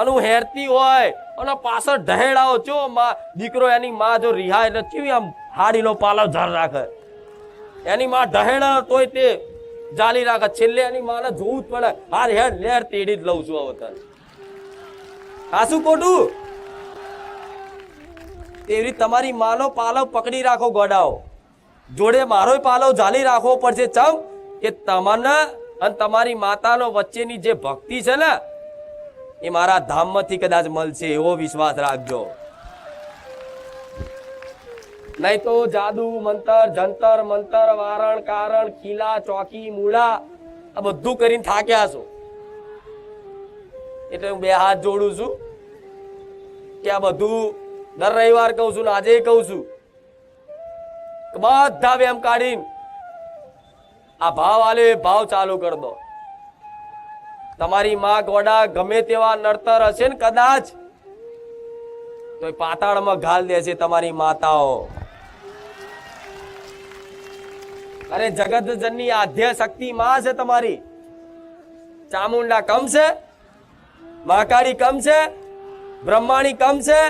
અનુ હેરતી હોય અને પાછળ ઢહેડાઓ ચો દીકરો એની માં જો રિહાય એટલે કેવી આમ હાડીનો પાલવ ઝાર રાખે, એની માં ઢહેડા તોય તે જાલી રાખે. છેલ્લે એની માને જોવું જ પડે, હાર હેડ લેર તેડી જ લઉં છું હવે તને. હાસું ખોટું? તેવી તમારી માનો પાલવ પકડી રાખો ગોડાઓ, જોડે મારો પાલવ ઝાલી રાખવો પડશે. ચમ કે તમને અને તમારી માતાનો વચ્ચેની જે ભક્તિ છે ને એ મારા ધામમાંથી કદાચ મળશે એવો વિશ્વાસ રાખજો. નહીં તો જાદુ મંતર જંતર મંતર વારણ કારણ ખીલા ચોકી મૂળા આ બધું કરીને થાક્યા છો. એટલે હું બે હાથ જોડું છું કે આ બધું દર રવિવાર કહું છું ને આજે કહું છું કે બધા વેમ કાઢીને આ ભાવ આલે ભાવ ચાલુ કરી દો. તમારી માં ગોડા ગમે તેવા નડતર હશે ને કદાચ તો પાતાળમાં ઘાલ દેશે તમારી માતાઓ. અરે જગત જનની આદ્ય શક્તિ માં છે તમારી. ચામુંડા કમ છે, મહાકાળી કમ છે, બ્રહ્માણી કમ છે,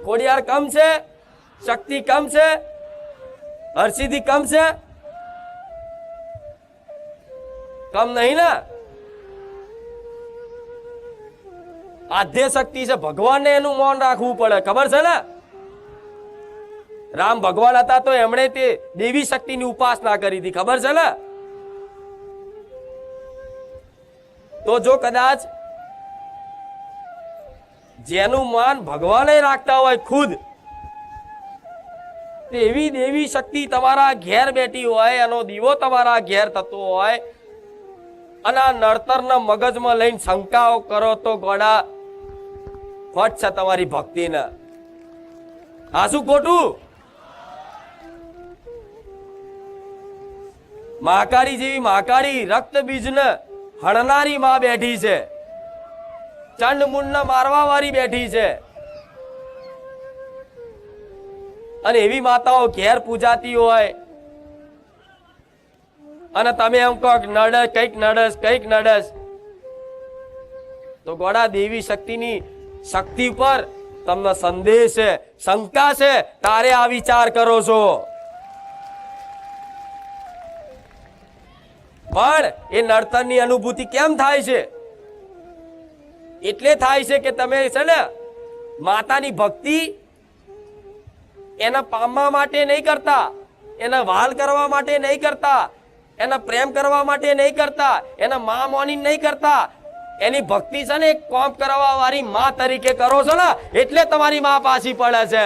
ખોડિયાર કમ છે, શક્તિ કમ છે, હરસિદ્ધિ કમ છે? કમ નહીં ને. આદ્ય શક્તિ છે, ભગવાનને એનું મૌન રાખવું પડે. ખબર છે ને? રામ ભગવાન હતા તો એમણે તે દેવી શક્તિની ઉપાસના કરી હતી. ખબર છે ને? તો જો કદાચ જેનું માન ભગવાને રાખતા હોય ખુદ, તેવી દેવી શક્તિ તમારા ઘેર બેઠી હોય, એનો દીવો તમારા ઘેર થતો હોય અને આ નડતરના મગજમાં લઈને શંકાઓ કરો તો ગોડા ફટ છે તમારી ભક્તિને. આ શું ખોટું? મહાકાળી જેવી મહાકાળી રક્ત બીજને હણનારી માં બેઠી છે, ચંડ મુંડ મારવા વાળી બેઠી છે. અને એવી માતાઓ ઘેર પૂજાતી હોય અને તમે એમ કહો નડસ કઈક નડસ તો ગોડા દેવી શક્તિની શક્તિ પર તમને સંદેહ છે, શંકા છે, તારે આ વિચાર કરો છો. પણ એ નડતરની અનુભૂતિ કેમ થાય છે? એટલે થાય છે કે તમે છે ને માતાની ભક્તિ એના પામવા માટે નહીં કરતા, એના વાલ કરવા માટે નહીં કરતા, એના પ્રેમ કરવા માટે નહીં કરતા, એના માં મોની નહીં કરતા. એની ભક્તિ છે ને એક કોમ કરવા વાળી માં તરીકે કરો છો ને એટલે તમારી માં પાછી પડે છે.